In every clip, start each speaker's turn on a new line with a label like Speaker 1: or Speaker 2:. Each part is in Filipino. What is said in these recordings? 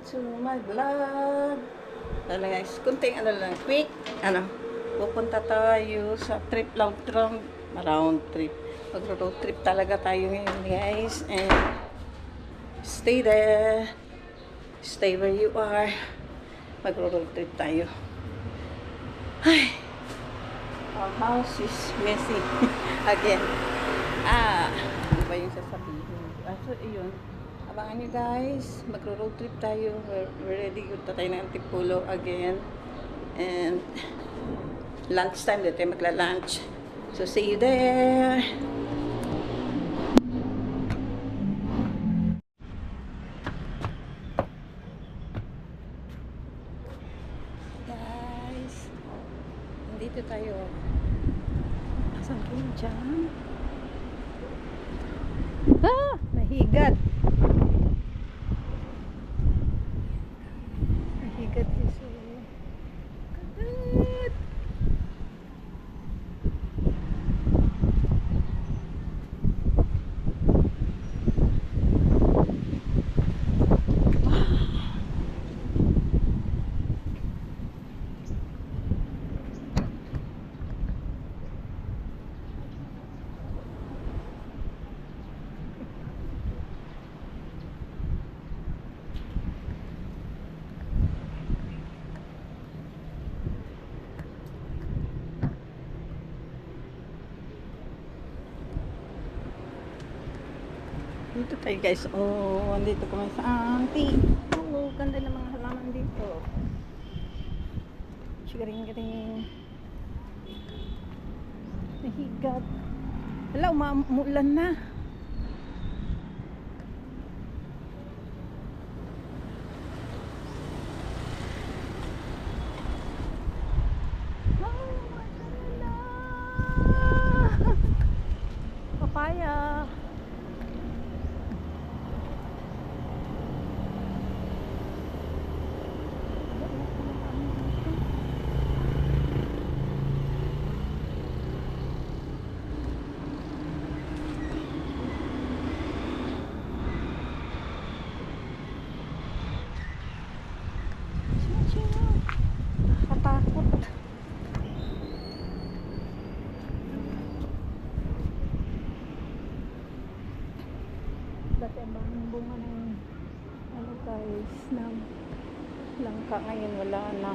Speaker 1: to my vlog. Ano guys, kunting ano lang, quick, pupunta tayo sa trip, round trip. Mag-road trip talaga tayo ngayon guys. And stay there. Stay where you are. Mag-road trip tayo. Ay, our house is messy. Again. Ano ba yung sasabihin? So, yun. Abangan nyo guys. Magro-road trip tayo. We're ready. Punta tayo ng Antipolo again. And lunch time. Dito tayo magla-lunch. So, see you there. Guys. Nandito tayo. Asan po yun dyan? Mahigat. Mahigat iso. Kagat. Dito tayo guys. Oh, andito kami sa auntie. Oh, ganda ng mga halaman dito. Garing-garing. Nahigat. Hala, umuulan na. Papaya. Nakatakot. Dati ang bunga ng guys ng langka ngayon wala na.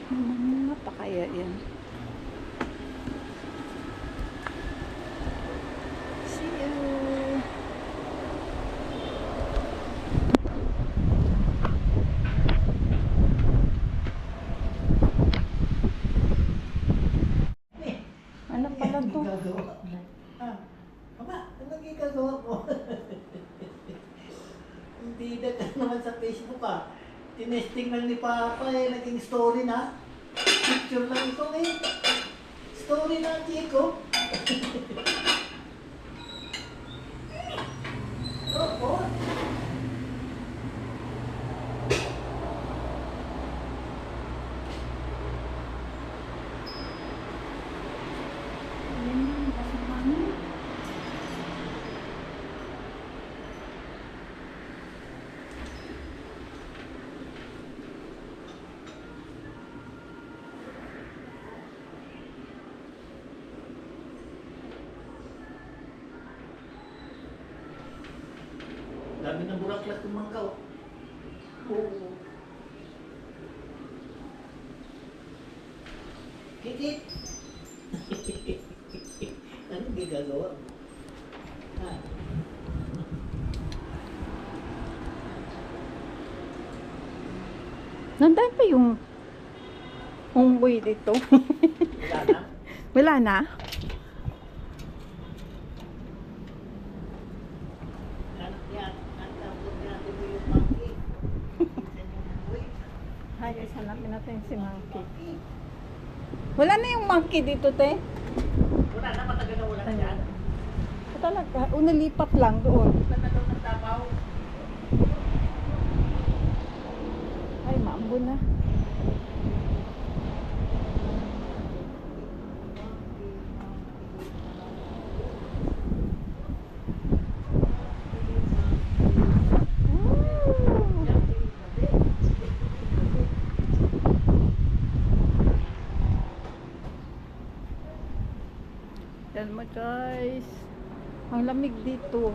Speaker 1: Ano pa kaya yan? See you. Ano pala to?
Speaker 2: Mama, ano nagigagawa mo? Hindi na ka naman sa Facebook Tinesting lang ni Papa naging story na. Picture lang ito Story na, Chico. Oo. Dami ng buraklas kumangkaw. Oo. Kikit! Anong gagagawa mo?
Speaker 1: Nandiyan pa yung unggoy dito.
Speaker 2: Wala na?
Speaker 1: Wala na? Hi guys, hanapin natin si Monkey. Wala na yung monkey dito, te.
Speaker 2: Wala na, matagal na wala na yan.
Speaker 1: Talaga, nalipat lang doon.
Speaker 2: Nagtatalo ng Davao.
Speaker 1: Ay, maambo na. guys. Ang lamig dito.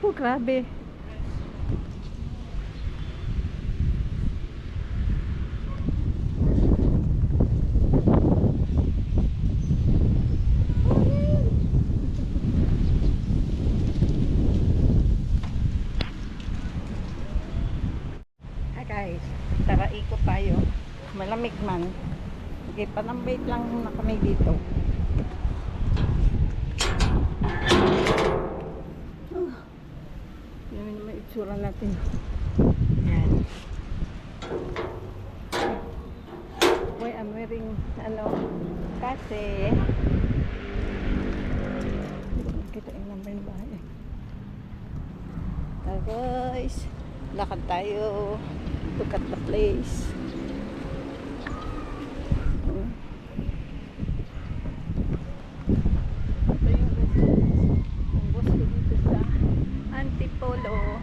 Speaker 1: Oh, grabe. Guys, tara ikot tayo. Malamig man. Okay, panambait lang muna kami dito. Yan naman itsura natin. Yan. Why I'm wearing kasi hindi ko nakita yung number ng bahay. Tara guys, lakad tayo. Look at the place. Ito yung residence ng boss ko dito sa Antipolo.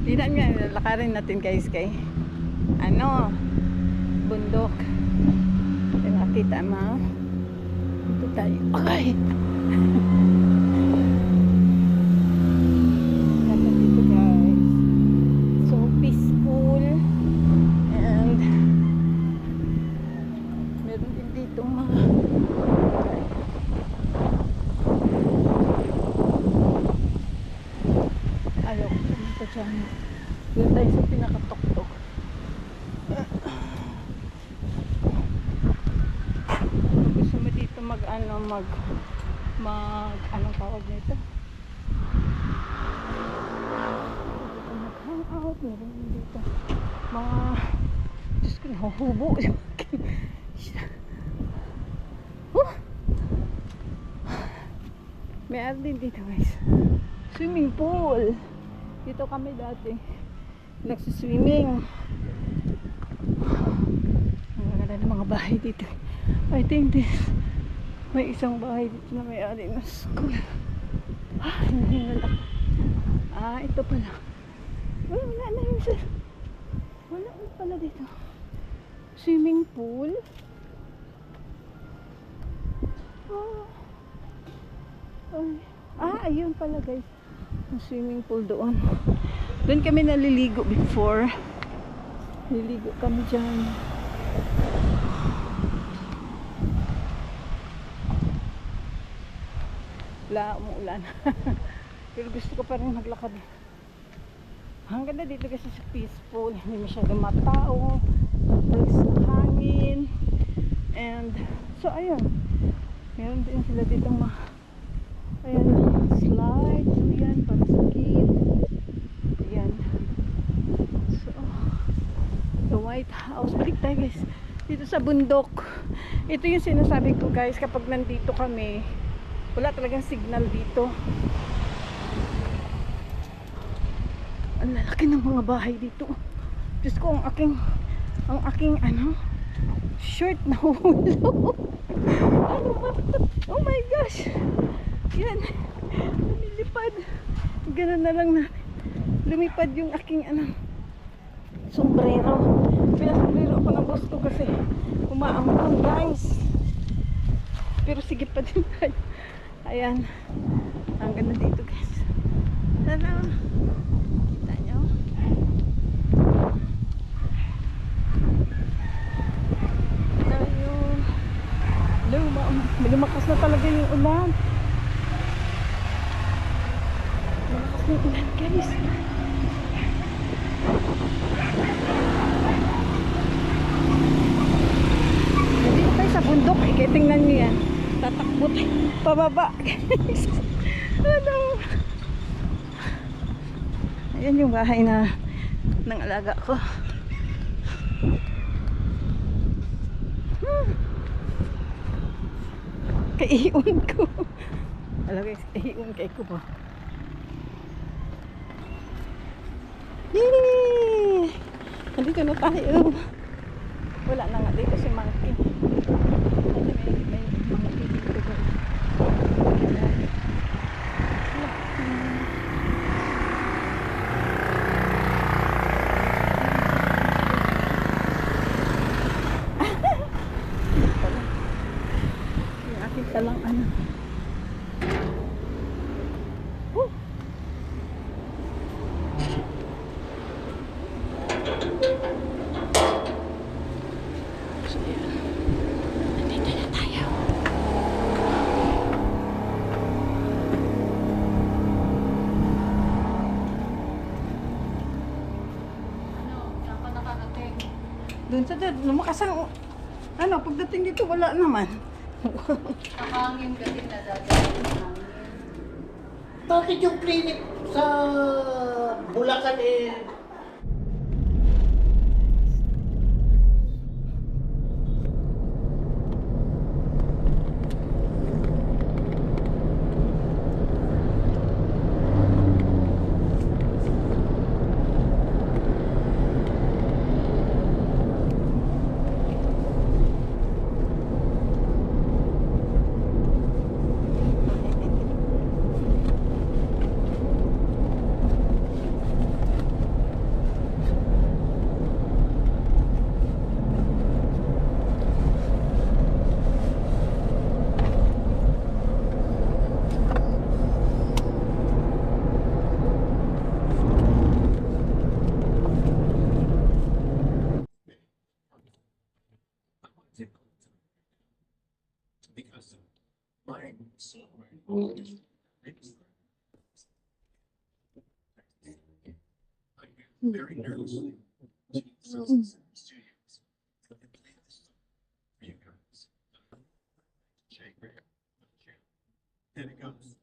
Speaker 1: Tingnan nga, lakarin natin guys kay bundok. Nakita mo? Ito tayo. Okay. Doon tayo sa pinakatok-tok. Gusto mo dito anong tawag nito? Dito mag-hangout. Meron dito mga Diyos ko, nahuhubo. Meron din dito guys. Swimming pool. Dito kami dati nagsiswimming. Ang ganda ng mga bahay dito. I think may isang bahay dito na may-ari ng school. Hinahingal ako. Ito pala. Wala na yun sir. Wala pala dito. Swimming pool. Ayun pala guys. Ang swimming pool doon. Doon kami naliligo before. Naliligo kami dyan. Wala, umuulan. Pero gusto ko pa rin maglakad. Ang ganda dito kasi sa peaceful. Hindi masyadong matao. Talis ng hangin. And, so ayun. Meron din sila dito ayan, slide. So yan, para sa kids. Ayan. So, the White House. Balik tayo guys. Dito sa bundok. Ito yung sinasabi ko guys, kapag nandito kami, wala talagang signal dito. Ang lalaki ng mga bahay dito. Diyos ko, ang aking short na hulog. Oh my gosh. Yan. Lumilipad. Ganun na lang na lumipad yung aking sombrero. Pinasombrero ako ng boss ko kasi umaambon guys. Pero sige pa din tayo. Ayan. Ang ganda dito guys. Tara. Kita nyo. Tayo. Lumakas na talaga yung ulan. Lumakas na yung ulan guys. Dito tayo sa bundok. Kaya tingnan nyo yan. Tatakbo tayo pababa guys. Ayan yung bahay ng alaga ko. Kaiiwan ko. Alam guys, kaiiwan kay ko po. Yay! Nandito na tayo. Wala na nga dito si Monkey. May monkey dito guys. ka lang ano. Oh. So, yan. Nandito na tayo.
Speaker 3: Saan ka nakarating?
Speaker 1: Doon sa dad, lumakas ang ano, pagdating dito wala naman.
Speaker 3: Nakahangin kasi nadadala ng hangin.
Speaker 2: Bakit yung clinic sa Bulacan eh
Speaker 4: because mine I'm very nervous. Studios. For you guys. Here it goes.